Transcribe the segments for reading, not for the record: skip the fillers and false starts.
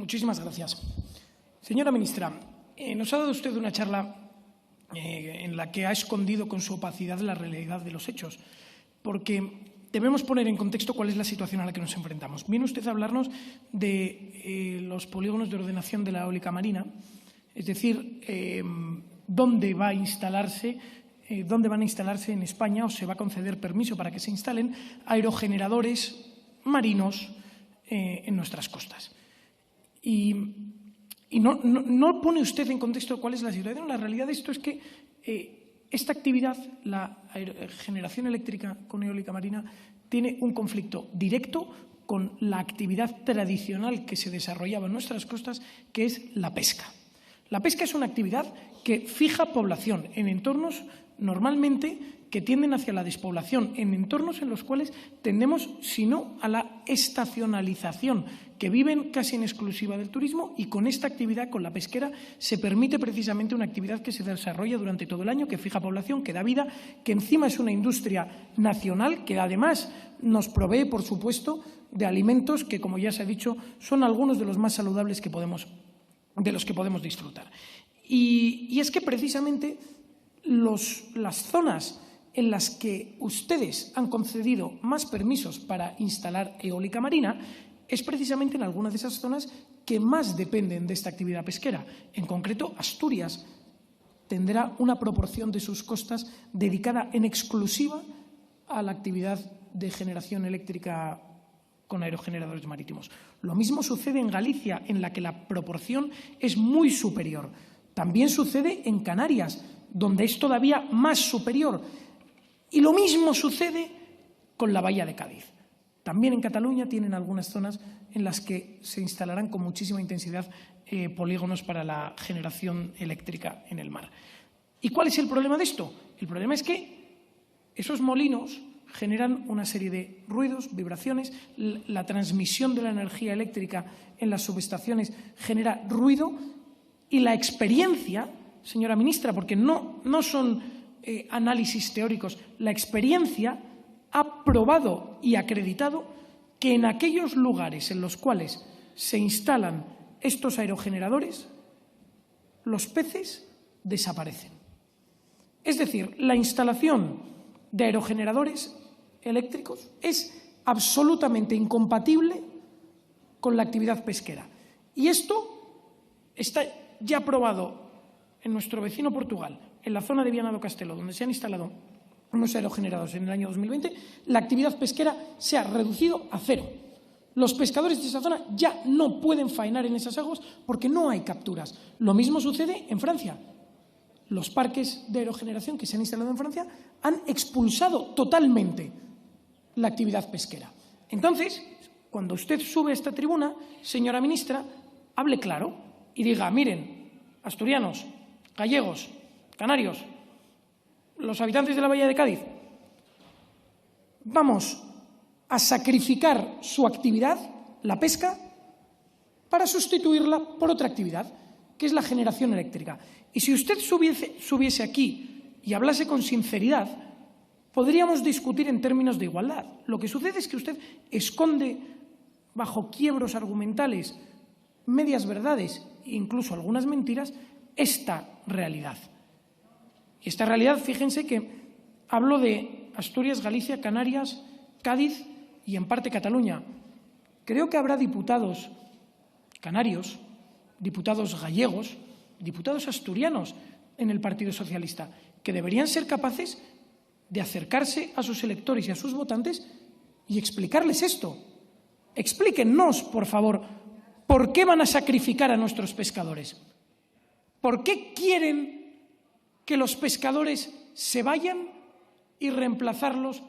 Muchísimas gracias. Señora ministra, nos ha dado usted una charla en la que ha escondido con su opacidad la realidad de los hechos, porque debemos poner en contexto cuál es la situación a la que nos enfrentamos. Viene usted a hablarnos de los polígonos de ordenación de la eólica marina, es decir, dónde van a instalarse en España o se va a conceder permiso para que se instalen aerogeneradores marinos en nuestras costas. Y no pone usted en contexto cuál es la situación. La realidad de esto es que esta actividad, la generación eléctrica con eólica marina, tiene un conflicto directo con la actividad tradicional que se desarrollaba en nuestras costas, que es la pesca. La pesca es una actividad que fija población en entornos normalmente que tienden hacia la despoblación, en entornos en los cuales tendemos, si no, a la estacionalización, que viven casi en exclusiva del turismo, y con esta actividad, con la pesquera, se permite precisamente una actividad que se desarrolla durante todo el año, que fija población, que da vida, que encima es una industria nacional, que además nos provee, por supuesto, de alimentos que, como ya se ha dicho, son algunos de los más saludables de los que podemos disfrutar. Y es que precisamente las zonas en las que ustedes han concedido más permisos para instalar eólica marina es precisamente en algunas de esas zonas que más dependen de esta actividad pesquera. En concreto, Asturias tendrá una proporción de sus costas dedicada en exclusiva a la actividad de generación eléctrica con aerogeneradores marítimos. Lo mismo sucede en Galicia, en la que la proporción es muy superior. También sucede en Canarias, donde es todavía más superior. Y lo mismo sucede con la bahía de Cádiz. También en Cataluña tienen algunas zonas en las que se instalarán con muchísima intensidad polígonos para la generación eléctrica en el mar. ¿Y cuál es el problema de esto? El problema es que esos molinos generan una serie de ruidos, vibraciones, la transmisión de la energía eléctrica en las subestaciones genera ruido y la experiencia, señora ministra, porque no son análisis teóricos, la experiencia ha probado y acreditado que en aquellos lugares en los cuales se instalan estos aerogeneradores, los peces desaparecen. Es decir, la instalación de aerogeneradores eléctricos es absolutamente incompatible con la actividad pesquera. Y esto está ya probado en nuestro vecino Portugal, en la zona de Viana do Castelo, donde se han instalado unos aerogeneradores en el año 2020, la actividad pesquera se ha reducido a cero. Los pescadores de esa zona ya no pueden faenar en esas aguas porque no hay capturas. Lo mismo sucede en Francia. Los parques de aerogeneración que se han instalado en Francia han expulsado totalmente la actividad pesquera. Entonces, cuando usted sube a esta tribuna, señora ministra, hable claro y diga, miren, asturianos, gallegos, canarios, los habitantes de la bahía de Cádiz, vamos a sacrificar su actividad, la pesca, para sustituirla por otra actividad, que es la generación eléctrica. Y si usted subiese aquí y hablase con sinceridad, podríamos discutir en términos de igualdad. Lo que sucede es que usted esconde bajo quiebros argumentales, medias verdades e incluso algunas mentiras, esta realidad. Y esta realidad, fíjense que hablo de Asturias, Galicia, Canarias, Cádiz y en parte Cataluña. Creo que habrá diputados canarios, diputados gallegos, diputados asturianos en el Partido Socialista que deberían ser capaces de acercarse a sus electores y a sus votantes y explicarles esto. Explíquennos, por favor, por qué van a sacrificar a nuestros pescadores. ¿Por qué quieren que los pescadores se vayan y reemplazarlos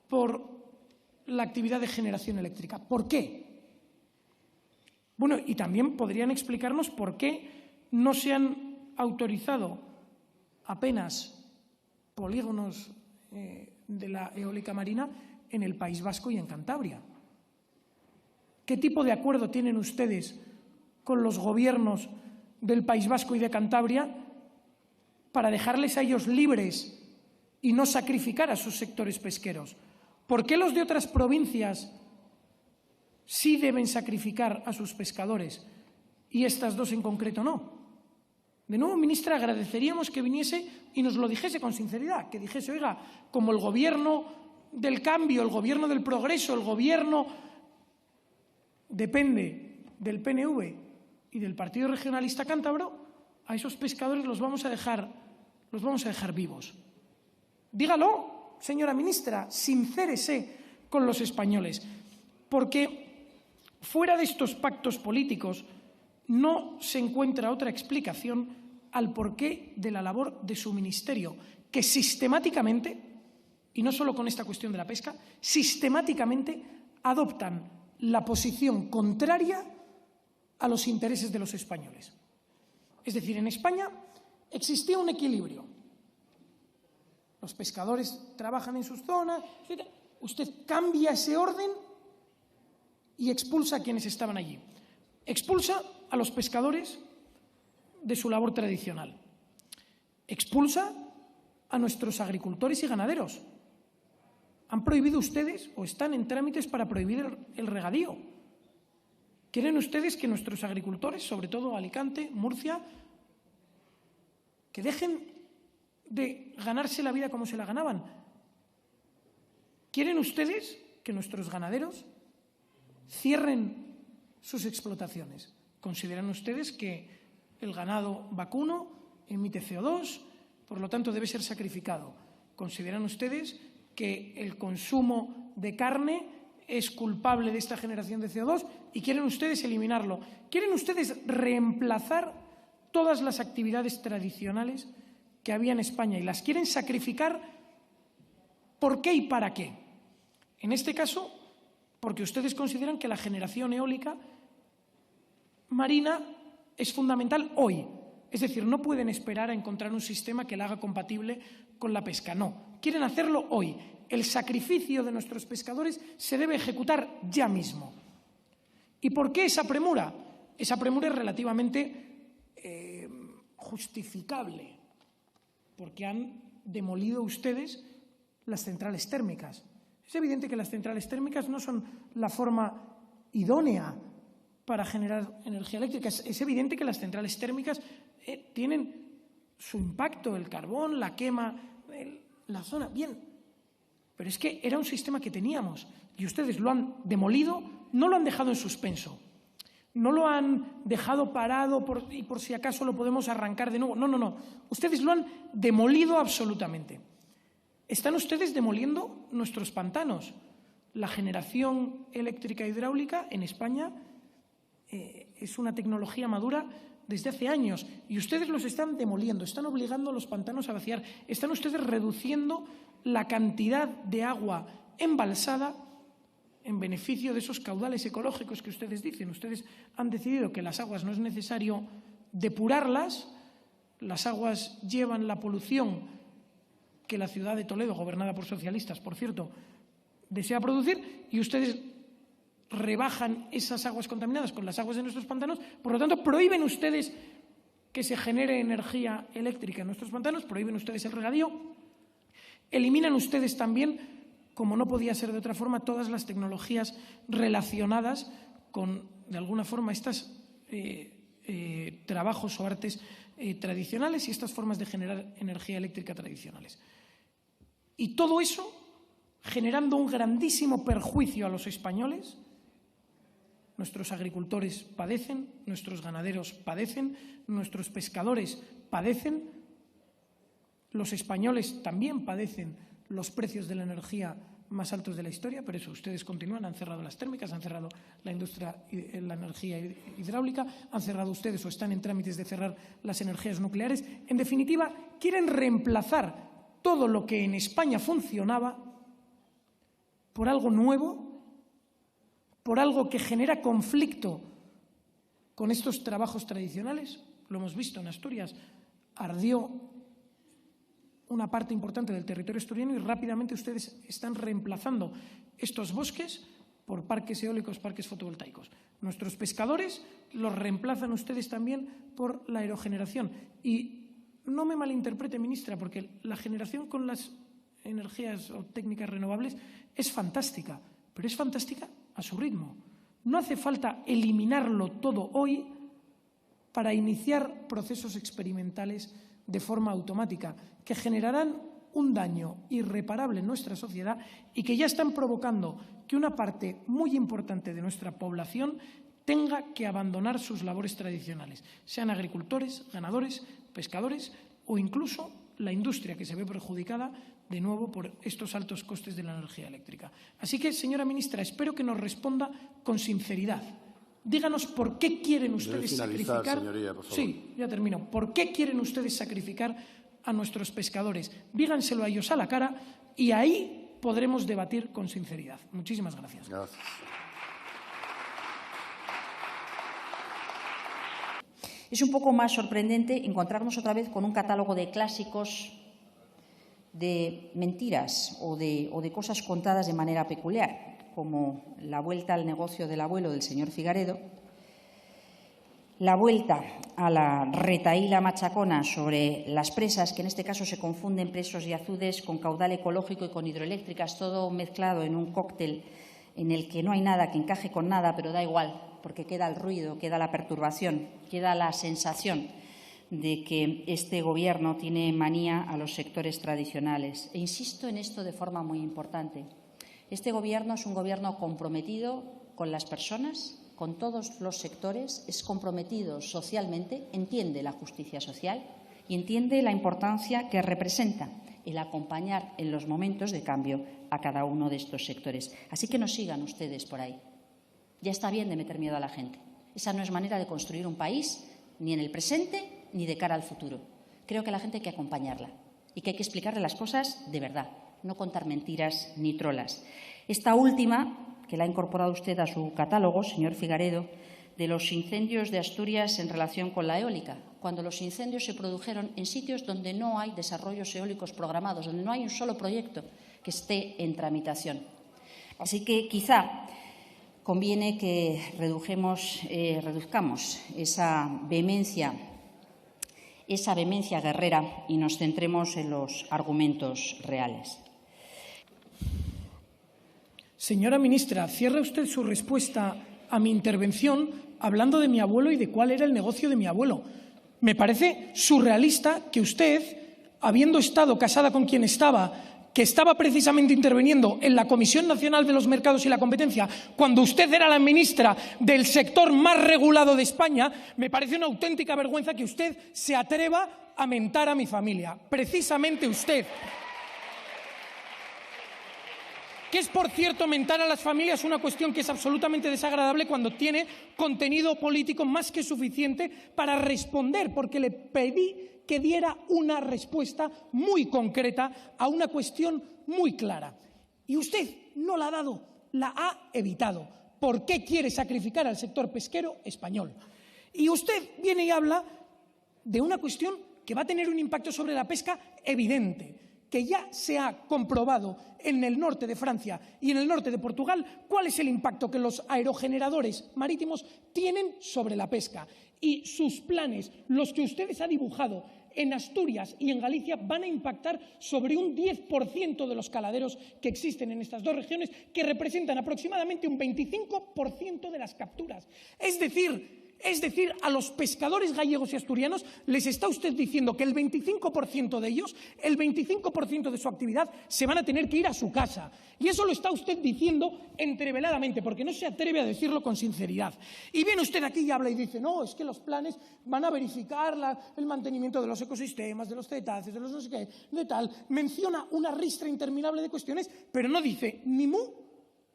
por la actividad de generación eléctrica? ¿Por qué? Bueno, y también podrían explicarnos por qué no se han autorizado apenas polígonos de la eólica marina en el País Vasco y en Cantabria. ¿Qué tipo de acuerdo tienen ustedes con los gobiernos del País Vasco y de Cantabria para dejarles a ellos libres y no sacrificar a sus sectores pesqueros? ¿Por qué los de otras provincias sí deben sacrificar a sus pescadores y estas dos en concreto no. De nuevo, ministra, agradeceríamos que viniese y nos lo dijese con sinceridad, que dijese, oiga, como el gobierno del cambio, el gobierno del progreso, el gobierno depende del PNV y del Partido Regionalista Cántabro, a esos pescadores los vamos a dejar vivos. Dígalo, señora ministra, sincérese con los españoles, porque fuera de estos pactos políticos no se encuentra otra explicación al porqué de la labor de su ministerio, que sistemáticamente, y no solo con esta cuestión de la pesca, sistemáticamente adoptan la posición contraria a los intereses de los españoles. Es decir, en España existía un equilibrio. Los pescadores trabajan en sus zonas, etc. Usted cambia ese orden y expulsa a quienes estaban allí. Expulsa a los pescadores de su labor tradicional. Expulsa a nuestros agricultores y ganaderos. Han prohibido ustedes o están en trámites para prohibir el regadío. ¿Quieren ustedes que nuestros agricultores, sobre todo Alicante, Murcia, que dejen de ganarse la vida como se la ganaban? ¿Quieren ustedes que nuestros ganaderos cierren sus explotaciones? ¿Consideran ustedes que el ganado vacuno emite CO2, por lo tanto debe ser sacrificado? ¿Consideran ustedes que el consumo de carne es culpable de esta generación de CO2 y quieren ustedes eliminarlo? ¿Quieren ustedes reemplazar todas las actividades tradicionales que había en España y las quieren sacrificar? ¿Por qué y para qué? En este caso, porque ustedes consideran que la generación eólica marina es fundamental hoy. Es decir, no pueden esperar a encontrar un sistema que la haga compatible con la pesca. No, quieren hacerlo hoy. El sacrificio de nuestros pescadores se debe ejecutar ya mismo. ¿Y por qué esa premura? Esa premura es relativamente justificable, porque han demolido ustedes las centrales térmicas. Es evidente que las centrales térmicas no son la forma idónea para generar energía eléctrica. Es evidente que las centrales térmicas tienen su impacto, el carbón, la quema, la zona. Bien, pero es que era un sistema que teníamos y ustedes lo han demolido, no lo han dejado en suspenso, no lo han dejado parado y por si acaso lo podemos arrancar de nuevo. No, no, no. Ustedes lo han demolido absolutamente. Están ustedes demoliendo nuestros pantanos. La generación eléctrica hidráulica en España es una tecnología madura desde hace años y ustedes los están demoliendo, están obligando a los pantanos a vaciar, están ustedes reduciendo la cantidad de agua embalsada en beneficio de esos caudales ecológicos que ustedes dicen. Ustedes han decidido que las aguas no es necesario depurarlas, las aguas llevan la polución que la ciudad de Toledo, gobernada por socialistas, por cierto, desea producir, y ustedes rebajan esas aguas contaminadas con las aguas de nuestros pantanos. Por lo tanto, prohíben ustedes que se genere energía eléctrica en nuestros pantanos, prohíben ustedes el regadío, eliminan ustedes también, como no podía ser de otra forma, todas las tecnologías relacionadas con, de alguna forma, estos trabajos o artes tradicionales y estas formas de generar energía eléctrica tradicionales. Y todo eso generando un grandísimo perjuicio a los españoles. Nuestros agricultores padecen, nuestros ganaderos padecen, nuestros pescadores padecen, los españoles también padecen los precios de la energía más altos de la historia, pero eso ustedes continúan, han cerrado las térmicas, han cerrado la industria, la energía hidráulica, han cerrado ustedes o están en trámites de cerrar las energías nucleares. En definitiva, quieren reemplazar todo lo que en España funcionaba por algo nuevo, por algo que genera conflicto con estos trabajos tradicionales. Lo hemos visto en Asturias, ardió una parte importante del territorio asturiano y rápidamente ustedes están reemplazando estos bosques por parques eólicos, parques fotovoltaicos. Nuestros pescadores los reemplazan ustedes también por la aerogeneración. Y no me malinterprete, ministra, porque la generación con las energías o técnicas renovables es fantástica, pero es fantástica a su ritmo. No hace falta eliminarlo todo hoy para iniciar procesos experimentales de forma automática, que generarán un daño irreparable en nuestra sociedad y que ya están provocando que una parte muy importante de nuestra población tenga que abandonar sus labores tradicionales, sean agricultores, ganadores, pescadores o incluso la industria, que se ve perjudicada de nuevo por estos altos costes de la energía eléctrica. Así que, señora ministra, espero que nos responda con sinceridad. Díganos por qué quieren ustedes sacrificar. Señoría, por favor. Sí, ya termino. ¿Por qué quieren ustedes sacrificar a nuestros pescadores? Díganselo a ellos a la cara y ahí podremos debatir con sinceridad. Muchísimas gracias. Gracias. Es un poco más sorprendente encontrarnos otra vez con un catálogo de clásicos de mentiras o de cosas contadas de manera peculiar, como la vuelta al negocio del abuelo del señor Figaredo, la vuelta a la retahíla machacona sobre las presas, que en este caso se confunden presos y azudes con caudal ecológico y con hidroeléctricas, todo mezclado en un cóctel en el que no hay nada que encaje con nada, pero da igual, porque queda el ruido, queda la perturbación, queda la sensación de que este Gobierno tiene manía a los sectores tradicionales. E insisto en esto de forma muy importante. Este Gobierno es un Gobierno comprometido con las personas, con todos los sectores, es comprometido socialmente, entiende la justicia social y entiende la importancia que representa el acompañar en los momentos de cambio a cada uno de estos sectores. Así que no sigan ustedes por ahí. Ya está bien de meter miedo a la gente. Esa no es manera de construir un país, ni en el presente ni de cara al futuro. Creo que a la gente hay que acompañarla y que hay que explicarle las cosas de verdad, no contar mentiras ni trolas. Esta última, que la ha incorporado usted a su catálogo, señor Figaredo, de los incendios de Asturias en relación con la eólica, cuando los incendios se produjeron en sitios donde no hay desarrollos eólicos programados, donde no hay un solo proyecto que esté en tramitación. Así que quizá conviene que reduzcamos esa vehemencia guerrera y nos centremos en los argumentos reales. Señora ministra, cierra usted su respuesta a mi intervención hablando de mi abuelo y de cuál era el negocio de mi abuelo. Me parece surrealista que usted, habiendo estado casada con quien estaba, que estaba precisamente interviniendo en la Comisión Nacional de los Mercados y la Competencia, cuando usted era la ministra del sector más regulado de España, me parece una auténtica vergüenza que usted se atreva a mentar a mi familia. Precisamente usted. Que es, por cierto, mentar a las familias una cuestión que es absolutamente desagradable cuando tiene contenido político más que suficiente para responder, porque le pedí que diera una respuesta muy concreta a una cuestión muy clara. Y usted no la ha dado, la ha evitado. ¿Por qué quiere sacrificar al sector pesquero español? Y usted viene y habla de una cuestión que va a tener un impacto sobre la pesca evidente, que ya se ha comprobado en el norte de Francia y en el norte de Portugal cuál es el impacto que los aerogeneradores marítimos tienen sobre la pesca. Y sus planes, los que ustedes han dibujado en Asturias y en Galicia, van a impactar sobre un 10% de los caladeros que existen en estas dos regiones, que representan aproximadamente un 25% de las capturas. Es decir, a los pescadores gallegos y asturianos les está usted diciendo que el 25% de ellos, el 25% de su actividad, se van a tener que ir a su casa. Y eso lo está usted diciendo entreveladamente, porque no se atreve a decirlo con sinceridad. Y viene usted aquí y habla y dice, no, es que los planes van a verificar el mantenimiento de los ecosistemas, de los cetáceos, de los no sé qué, de tal. Menciona una ristra interminable de cuestiones, pero no dice ni mu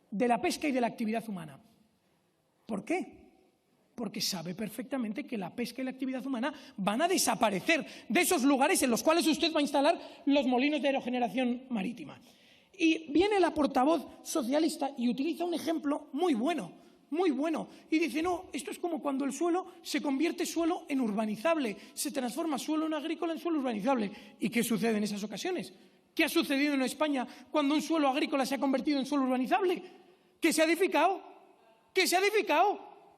de la pesca y de la actividad humana. ¿Por qué? Porque sabe perfectamente que la pesca y la actividad humana van a desaparecer de esos lugares en los cuales usted va a instalar los molinos de aerogeneración marítima. Y viene la portavoz socialista y utiliza un ejemplo muy bueno, y dice, no, esto es como cuando el suelo se convierte suelo en urbanizable, se transforma suelo en agrícola en suelo urbanizable. ¿Y qué sucede en esas ocasiones? ¿Qué ha sucedido en España cuando un suelo agrícola se ha convertido en suelo urbanizable? ¿Que se ha edificado?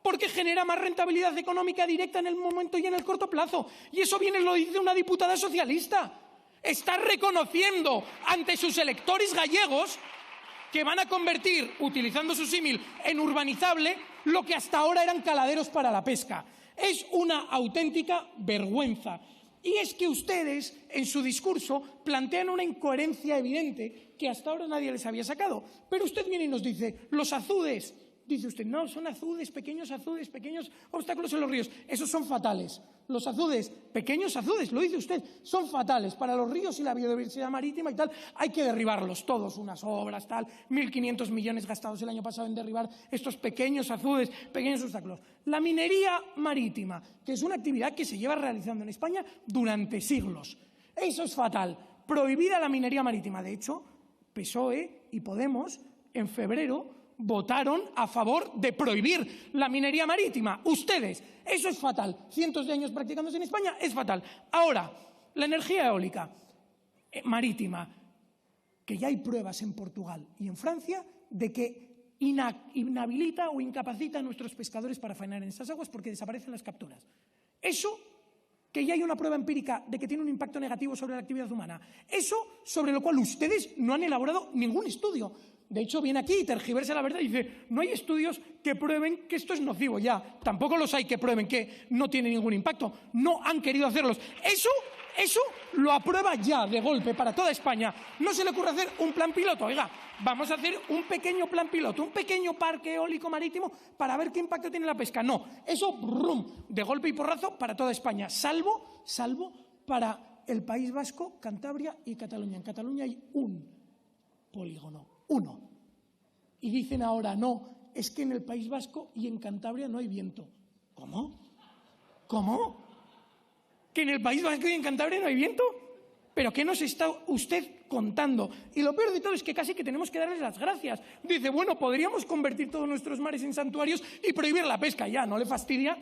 Porque genera más rentabilidad económica directa en el momento y en el corto plazo. Y eso lo dice una diputada socialista. Está reconociendo ante sus electores gallegos que van a convertir, utilizando su símil, en urbanizable lo que hasta ahora eran caladeros para la pesca. Es una auténtica vergüenza. Y es que ustedes, en su discurso, plantean una incoherencia evidente que hasta ahora nadie les había sacado. Pero usted viene y nos dice, los azudes. Dice usted, no, son azudes, pequeños obstáculos en los ríos. Esos son fatales. Los azudes, pequeños azudes, lo dice usted, son fatales para los ríos y la biodiversidad marítima y tal. Hay que derribarlos todos, unas obras, tal, 1.500 millones gastados el año pasado en derribar estos pequeños azudes, pequeños obstáculos. La minería marítima, que es una actividad que se lleva realizando en España durante siglos. Eso es fatal. Prohibida la minería marítima. De hecho, PSOE y Podemos, en febrero, votaron a favor de prohibir la minería marítima. Ustedes, eso es fatal. Cientos de años practicándose en España, es fatal. Ahora, la energía eólica marítima, que ya hay pruebas en Portugal y en Francia de que inhabilita o incapacita a nuestros pescadores para faenar en esas aguas porque desaparecen las capturas. Eso, que ya hay una prueba empírica de que tiene un impacto negativo sobre la actividad humana. Eso sobre lo cual ustedes no han elaborado ningún estudio. De hecho, viene aquí y tergiversa la verdad y dice, no hay estudios que prueben que esto es nocivo ya. Tampoco los hay que prueben que no tiene ningún impacto. No han querido hacerlos. Eso lo aprueba ya de golpe para toda España. No se le ocurre hacer un plan piloto. Oiga, vamos a hacer un pequeño plan piloto, un pequeño parque eólico marítimo para ver qué impacto tiene la pesca. No, eso, brum, de golpe y porrazo para toda España, salvo para el País Vasco, Cantabria y Cataluña. En Cataluña hay un polígono. Uno. Y dicen ahora, no, es que en el País Vasco y en Cantabria no hay viento. ¿Cómo? ¿Cómo? ¿Que en el País Vasco y en Cantabria no hay viento? ¿Pero qué nos está usted contando? Y lo peor de todo es que casi que tenemos que darles las gracias. Dice, bueno, podríamos convertir todos nuestros mares en santuarios y prohibir la pesca. Ya, ¿no le fastidia?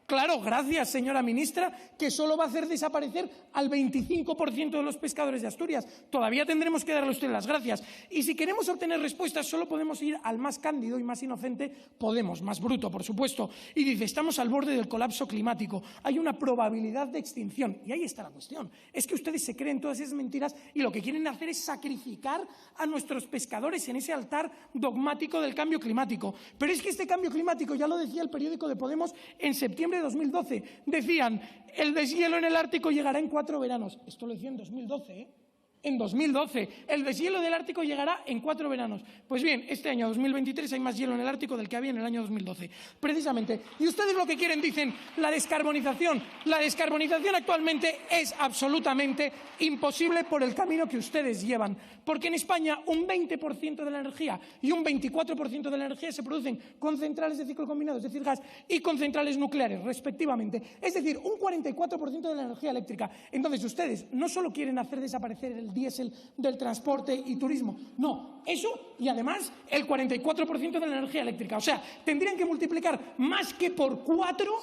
Claro, gracias, señora ministra, que solo va a hacer desaparecer al 25% de los pescadores de Asturias. Todavía tendremos que darle a usted las gracias. Y si queremos obtener respuestas, solo podemos ir al más cándido y más inocente, Podemos, más bruto, por supuesto. Y dice, estamos al borde del colapso climático. Hay una probabilidad de extinción. Y ahí está la cuestión. Es que ustedes se creen todas esas mentiras y lo que quieren hacer es sacrificar a nuestros pescadores en ese altar dogmático del cambio climático. Pero es que este cambio climático, ya lo decía el periódico de Podemos en septiembre de 2012, decían, el deshielo en el Ártico llegará en 4 veranos. Esto lo decía en 2012, ¿eh? En 2012, el deshielo del Ártico llegará en 4 veranos. Pues bien, este año 2023 hay más hielo en el Ártico del que había en el año 2012, precisamente. Y ustedes lo que quieren, dicen, la descarbonización. La descarbonización actualmente es absolutamente imposible por el camino que ustedes llevan, porque en España un 20% de la energía y un 24% de la energía se producen con centrales de ciclo combinado, es decir, gas, y con centrales nucleares, respectivamente. Es decir, un 44% de la energía eléctrica. Entonces, ustedes no solo quieren hacer desaparecer el diésel del transporte y turismo. No, eso y además el 44% de la energía eléctrica. O sea, tendrían que multiplicar más que por 4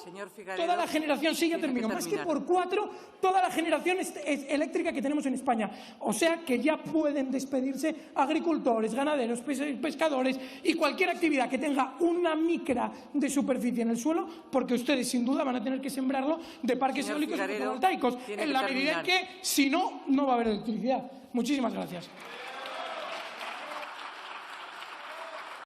toda la generación, sí, ya termino, más que por 4 toda la generación eléctrica que tenemos en España. O sea, que ya pueden despedirse agricultores, ganaderos, pescadores y cualquier actividad que tenga una micra de superficie en el suelo, porque ustedes sin duda van a tener que sembrarlo de parques eólicos y fotovoltaicos, en la medida en que, si no, no va a haber electricidad. Muchísimas gracias.